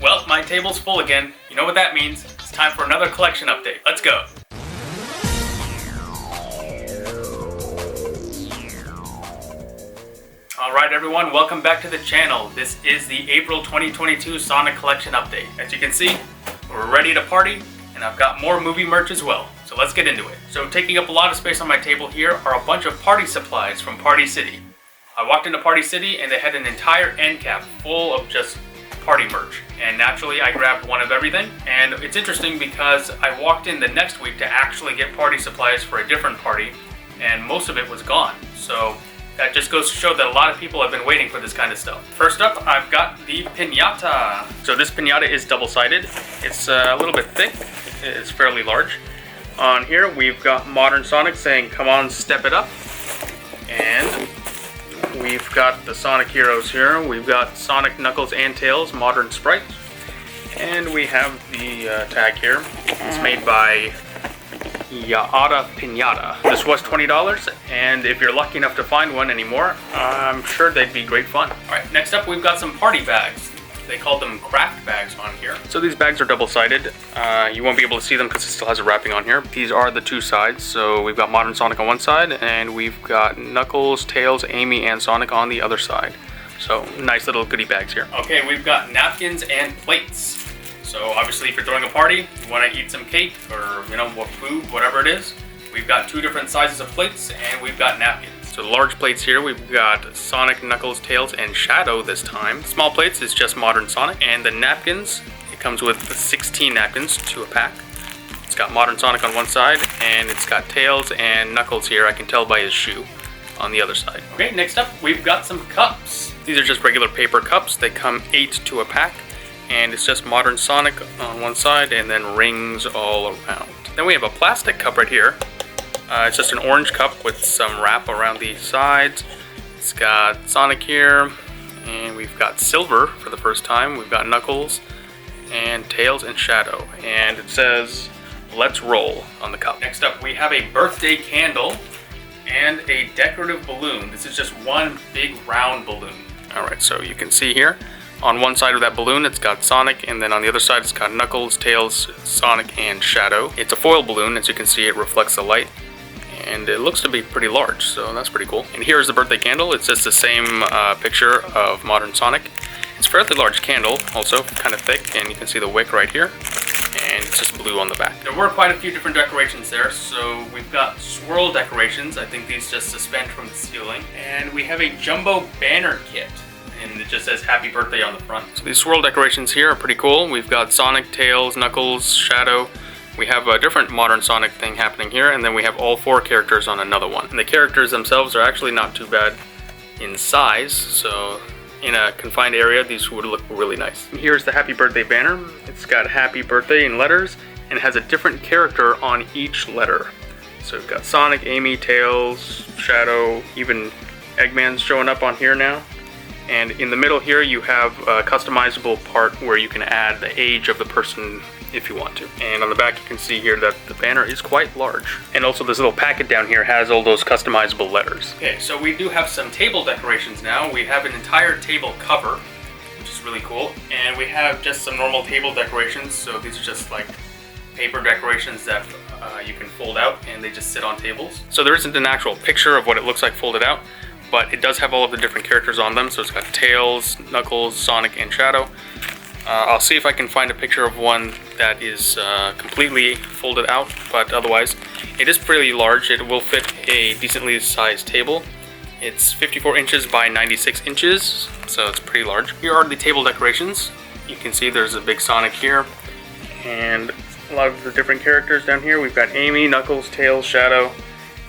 Well, my table's full again. You know what that means. It's time for another collection update. Let's go. Alright everyone, welcome back to the channel. This is the April 2022 Sonic Collection Update. As you can see, we're ready to party, and I've got more movie merch as well. So let's get into it. So taking up a lot of space on my table here are a bunch of party supplies from Party City. I walked into Party City and they had an entire end cap full of just party merch. And naturally I grabbed one of everything. And it's interesting because I walked in the next week to actually get party supplies for a different party, and most of it was gone. So that just goes to show that a lot of people have been waiting for this kind of stuff. First up, I've got the Pinata. So this Pinata is double-sided. It's a little bit thick. It's fairly large. On here, we've got Modern Sonic saying, "Come on, step it up." And we've got the Sonic Heroes here. We've got Sonic, Knuckles, and Tails, Modern Sprites. And we have the tag here. It's made by Yada Pinata. This was $20, and if you're lucky enough to find one anymore, I'm sure they'd be great fun. Alright, next up we've got some party bags. They call them craft bags on here. So these bags are double-sided. You won't be able to see them because it still has a wrapping on here. These are the two sides. So we've got Modern Sonic on one side, and we've got Knuckles, Tails, Amy, and Sonic on the other side. So nice little goodie bags here. Okay, we've got napkins and plates. So obviously if you're throwing a party, you want to eat some cake or, what food, whatever it is. We've got two different sizes of plates, and we've got napkins. So the large plates here, we've got Sonic, Knuckles, Tails, and Shadow this time. Small plates is just Modern Sonic. And the napkins, it comes with 16 napkins to a pack. It's got Modern Sonic on one side, and it's got Tails and Knuckles here. I can tell by his shoe on the other side. Okay, next up, we've got some cups. These are just regular paper cups. They come 8 to a pack. And it's just Modern Sonic on one side and then rings all around. Then we have a plastic cup right here. It's just an orange cup with some wrap around the sides. It's got Sonic here, and we've got Silver for the first time. We've got Knuckles and Tails and Shadow. And it says, "Let's roll" on the cup. Next up, we have a birthday candle and a decorative balloon. This is just one big round balloon. Alright, so you can see here, on one side of that balloon, it's got Sonic, and then on the other side, it's got Knuckles, Tails, Sonic, and Shadow. It's a foil balloon. As you can see, it reflects the light, and it looks to be pretty large, so that's pretty cool. And here's the birthday candle. It's just the same picture of Modern Sonic. It's a fairly large candle, also kind of thick, and you can see the wick right here, and it's just blue on the back. There were quite a few different decorations there, so we've got swirl decorations. I think these just suspend from the ceiling. And we have a jumbo banner kit, and it just says "Happy Birthday" on the front. So these swirl decorations here are pretty cool. We've got Sonic, Tails, Knuckles, Shadow. We have a different Modern Sonic thing happening here, and then we have all 4 characters on another one. And the characters themselves are actually not too bad in size, so in a confined area, these would look really nice. And here's the Happy Birthday banner. It's got "Happy Birthday" in letters, and it has a different character on each letter. So we've got Sonic, Amy, Tails, Shadow, even Eggman's showing up on here now. And in the middle here, you have a customizable part where you can add the age of the person if you want to. And on the back, you can see here that the banner is quite large. And also this little packet down here has all those customizable letters. Okay, so we do have some table decorations now. We have an entire table cover, which is really cool. And we have just some normal table decorations. So these are just like paper decorations that you can fold out, and they just sit on tables. So there isn't an actual picture of what it looks like folded out, but it does have all of the different characters on them. So it's got Tails, Knuckles, Sonic, and Shadow. I'll see if I can find a picture of one that is completely folded out, but otherwise it is pretty large. It will fit a decently sized table. It's 54 inches by 96 inches, so it's pretty large. Here are the table decorations. You can see there's a big Sonic here, and a lot of the different characters down here. We've got Amy, Knuckles, Tails, Shadow,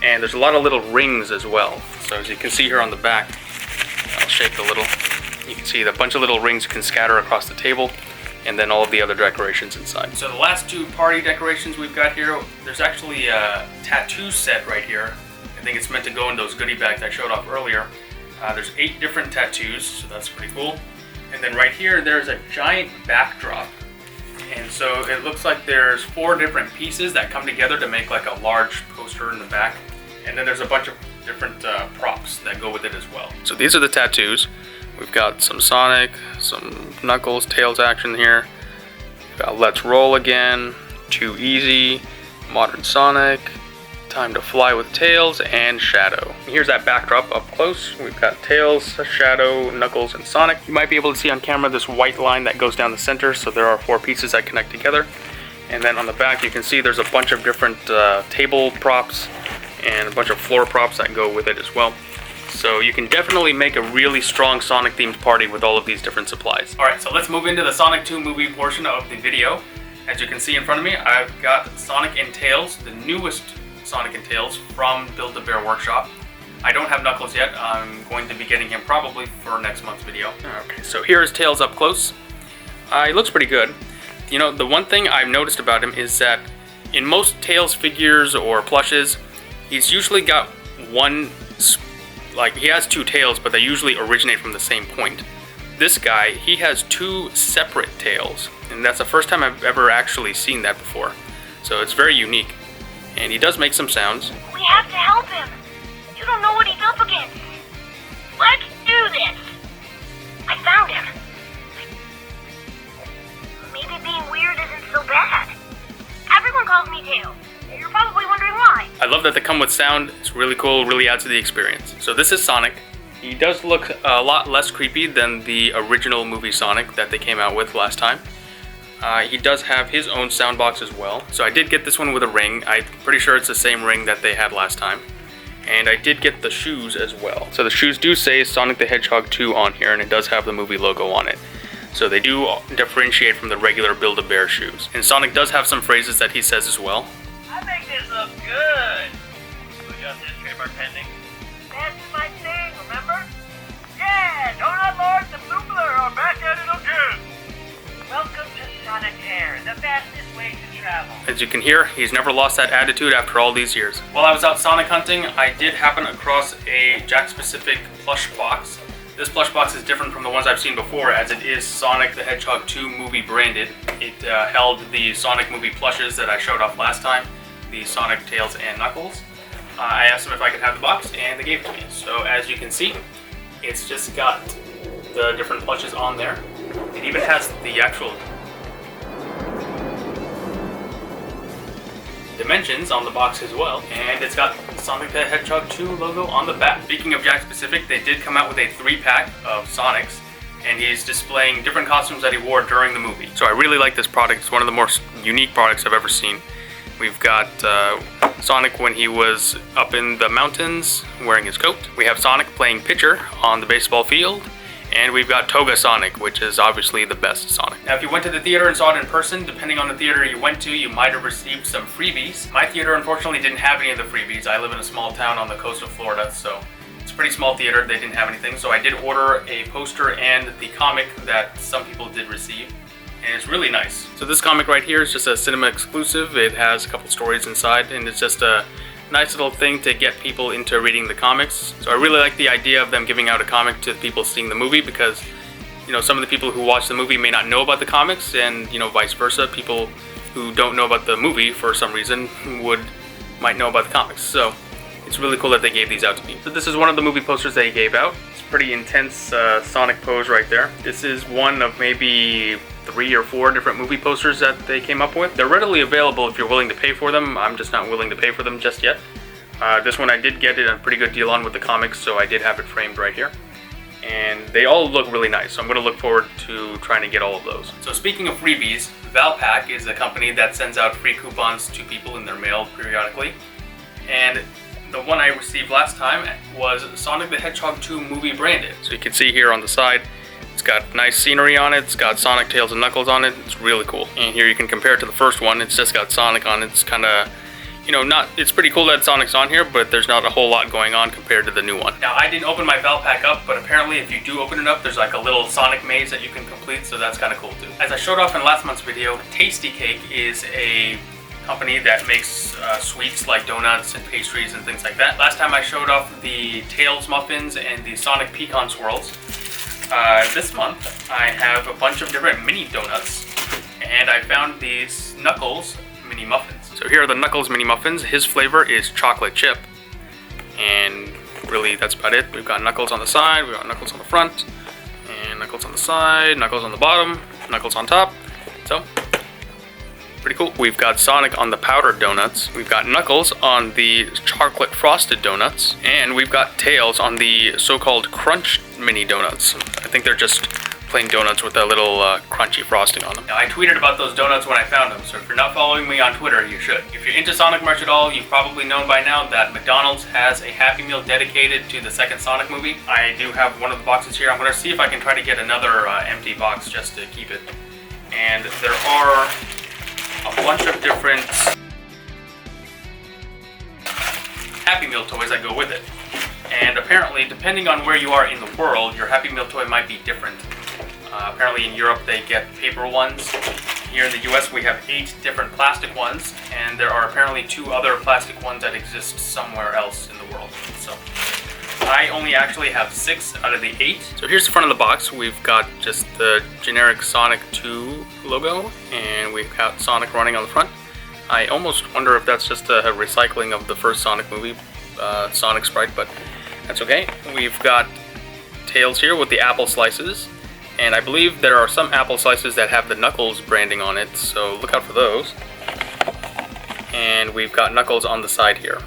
and there's a lot of little rings as well. So as you can see here on the back, I'll shake a little. You can see a bunch of little rings can scatter across the table, and then all of the other decorations inside. So the last 2 party decorations we've got here, there's actually a tattoo set right here. I think it's meant to go in those goodie bags I showed off earlier. There's 8 different tattoos, so that's pretty cool. And then right here, there's a giant backdrop. And so it looks like there's 4 different pieces that come together to make like a large poster in the back. And then there's a bunch of different props that go with it as well. So these are the tattoos. We've got some Sonic, some Knuckles, Tails action here. We've got Let's Roll Again, Too Easy, Modern Sonic, Time to Fly with Tails, and Shadow. And here's that backdrop up close. We've got Tails, Shadow, Knuckles, and Sonic. You might be able to see on camera this white line that goes down the center, so there are 4 pieces that connect together. And then on the back you can see there's a bunch of different table props and a bunch of floor props that go with it as well. So you can definitely make a really strong Sonic themed party with all of these different supplies. Alright, so let's move into the Sonic 2 movie portion of the video. As you can see in front of me, I've got Sonic and Tails, the newest Sonic and Tails from Build-A-Bear Workshop. I don't have Knuckles yet. I'm going to be getting him probably for next month's video. Okay, so here is Tails up close. He looks pretty good. You know, the one thing I've noticed about him is that in most Tails figures or plushes, he's usually got one, like he has 2 tails, but they usually originate from the same point. This guy, he has 2 separate tails, and that's the first time I've ever actually seen that before. So it's very unique. And he does make some sounds. We have to help him. You don't know what he's up against. Let's do this. I found him. Maybe being weird isn't so bad. Everyone calls me Tails. You're probably wondering why. I love that they come with sound. It's really cool, really adds to the experience. So this is Sonic. He does look a lot less creepy than the original movie Sonic that they came out with last time. He does have his own sound box as well. So I did get this one with a ring. I'm pretty sure it's the same ring that they had last time. And I did get the shoes as well. So the shoes do say Sonic the Hedgehog 2 on here, and it does have the movie logo on it. So they do differentiate from the regular Build-A-Bear shoes. And Sonic does have some phrases that he says as well. I think this looks good. We got this trademark pending. That's my thing, remember? Yeah, Donut Lord and Blue Blur are back at it again. Welcome to Sonic Air, the fastest way to travel. As you can hear, he's never lost that attitude after all these years. While I was out Sonic hunting, I did happen across a Jack-specific plush box. This plush box is different from the ones I've seen before, as it is Sonic the Hedgehog 2 movie branded. It held the Sonic movie plushes that I showed off last time, the Sonic, Tails, and Knuckles. I asked them if I could have the box, and they gave it to me. So as you can see, it's just got the different plushes on there. It even has the actual dimensions on the box as well, and it's got Sonic the Hedgehog 2 logo on the back. Speaking of Jack specific, they did come out with a 3-pack of Sonics, and he's displaying different costumes that he wore during the movie. So I really like this product. It's one of the more unique products I've ever seen. We've got Sonic when he was up in the mountains wearing his coat. We have Sonic playing pitcher on the baseball field. And we've got Toga Sonic, which is obviously the best Sonic. Now, if you went to the theater and saw it in person, depending on the theater you went to, you might have received some freebies. My theater, unfortunately, didn't have any of the freebies. I live in a small town on the coast of Florida, so it's a pretty small theater. They didn't have anything, so I did order a poster and the comic that some people did receive, and it's really nice. So this comic right here is just a cinema exclusive. It has a couple stories inside, and it's just a nice little thing to get people into reading the comics. So I really like the idea of them giving out a comic to people seeing the movie, because you know, some of the people who watch the movie may not know about the comics, and you know, vice versa, people who don't know about the movie for some reason might know about the comics. So it's really cool that they gave these out to people. So this is one of the movie posters they gave out. It's a pretty intense Sonic pose right there. This is one of maybe 3 or 4 different movie posters that they came up with. They're readily available if you're willing to pay for them. I'm just not willing to pay for them just yet. This one I did get it a pretty good deal on with the comics, so I did have it framed right here. And they all look really nice, so I'm going to look forward to trying to get all of those. So speaking of freebies, Valpak is a company that sends out free coupons to people in their mail periodically. And the one I received last time was Sonic the Hedgehog 2 movie branded. So you can see here on the side, it's got nice scenery on it. It's got Sonic, Tails, and Knuckles on it. It's really cool. And here you can compare it to the first one. It's just got Sonic on it. It's kind of, you know, it's pretty cool that Sonic's on here, but there's not a whole lot going on compared to the new one. Now, I didn't open my Valpak up, but apparently if you do open it up, there's like a little Sonic maze that you can complete, so that's kind of cool too. As I showed off in last month's video, Tasty Cake is a company that makes sweets like donuts and pastries and things like that. Last time I showed off the Tails muffins and the Sonic pecan swirls. This month I have a bunch of different mini donuts, and I found these Knuckles mini muffins. So here are the Knuckles mini muffins. His flavor is chocolate chip, and really that's about it. We've got Knuckles on the side, we've got Knuckles on the front, And Knuckles on the side, Knuckles on the bottom, Knuckles on top. So, pretty cool. We've got Sonic on the powdered donuts. We've got Knuckles on the chocolate frosted donuts. And we've got Tails on the so-called crunch mini donuts. I think they're just plain donuts with a little crunchy frosting on them. Now, I tweeted about those donuts when I found them, so if you're not following me on Twitter, you should. If you're into Sonic merch at all, you've probably known by now that McDonald's has a Happy Meal dedicated to the second Sonic movie. I do have one of the boxes here. I'm going to see if I can try to get another empty box just to keep it. And there are a bunch of different Happy Meal toys that go with it. And apparently, depending on where you are in the world, your Happy Meal toy might be different. Apparently in Europe they get paper ones. Here in the US we have 8 different plastic ones, and there are apparently 2 other plastic ones that exist somewhere else in the world. So I only actually have 6 out of the 8. So here's the front of the box. We've got just the generic Sonic 2 logo, and we've got Sonic running on the front. I almost wonder if that's just a recycling of the first Sonic movie, Sonic sprite, but that's okay. We've got Tails here with the apple slices. And I believe there are some apple slices that have the Knuckles branding on it, so look out for those. And we've got Knuckles on the side here.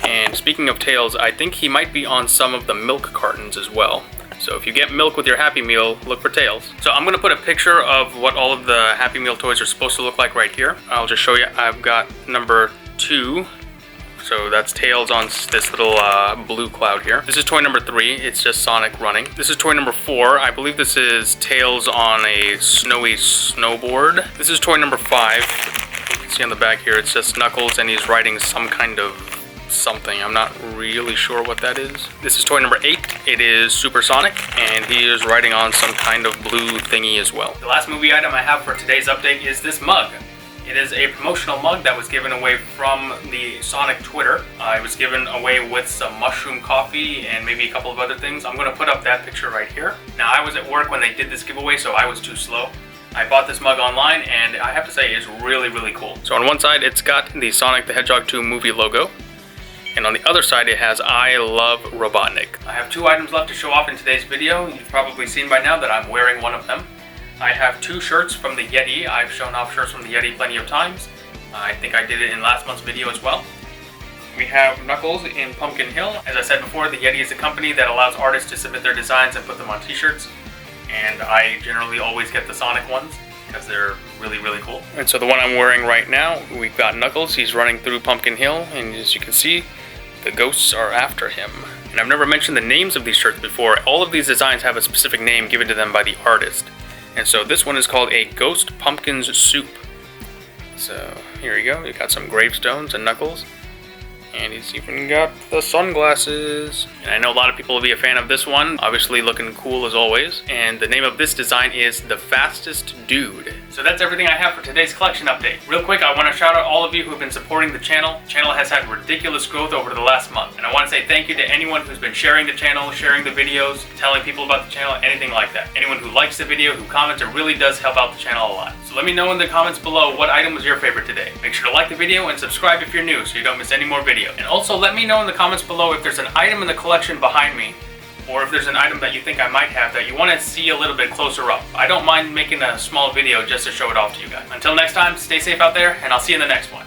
And speaking of Tails, I think he might be on some of the milk cartons as well. So if you get milk with your Happy Meal, look for Tails. So I'm going to put a picture of what all of the Happy Meal toys are supposed to look like right here. I'll just show you. I've got number 2. So that's Tails on this little blue cloud here. This is toy number 3. It's just Sonic running. This is toy number 4. I believe this is Tails on a snowy snowboard. This is toy number 5. You can see on the back here, it's just Knuckles and he's riding some kind of something. I'm not really sure what that is. This is toy number 8. It is Super Sonic, and he is riding on some kind of blue thingy as well. The last movie item I have for today's update is this mug. It is a promotional mug that was given away from the Sonic Twitter. It was given away with some mushroom coffee and maybe a couple of other things. I'm going to put up that picture right here. Now, I was at work when they did this giveaway, so I was too slow. I bought this mug online, and I have to say it's really, really cool. So on one side, it's got the Sonic the Hedgehog 2 movie logo. And on the other side, it has I Love Robotnik. I have 2 items left to show off in today's video. You've probably seen by now that I'm wearing one of them. I have 2 shirts from the Yeti. I've shown off shirts from the Yeti plenty of times. I think I did it in last month's video as well. We have Knuckles in Pumpkin Hill. As I said before, the Yeti is a company that allows artists to submit their designs and put them on t-shirts. And I generally always get the Sonic ones because they're really, really cool. And so the one I'm wearing right now, we've got Knuckles. He's running through Pumpkin Hill, and as you can see, the ghosts are after him. And I've never mentioned the names of these shirts before. All of these designs have a specific name given to them by the artist. And so this one is called a Ghost Pumpkins Soup. So here we go. You got some gravestones and Knuckles. And he's even got the sunglasses. And I know a lot of people will be a fan of this one. Obviously looking cool as always. And the name of this design is The Fastest Dude. So that's everything I have for today's collection update. Real quick, I want to shout out all of you who have been supporting the channel. The channel has had ridiculous growth over the last month. And I want to say thank you to anyone who's been sharing the channel, sharing the videos, telling people about the channel, anything like that. Anyone who likes the video, who comments, it really does help out the channel a lot. So let me know in the comments below what item was your favorite today. Make sure to like the video and subscribe if you're new so you don't miss any more videos. And also let me know in the comments below if there's an item in the collection behind me, or if there's an item that you think I might have that you want to see a little bit closer up. I don't mind making a small video just to show it off to you guys. Until next time, stay safe out there, and I'll see you in the next one.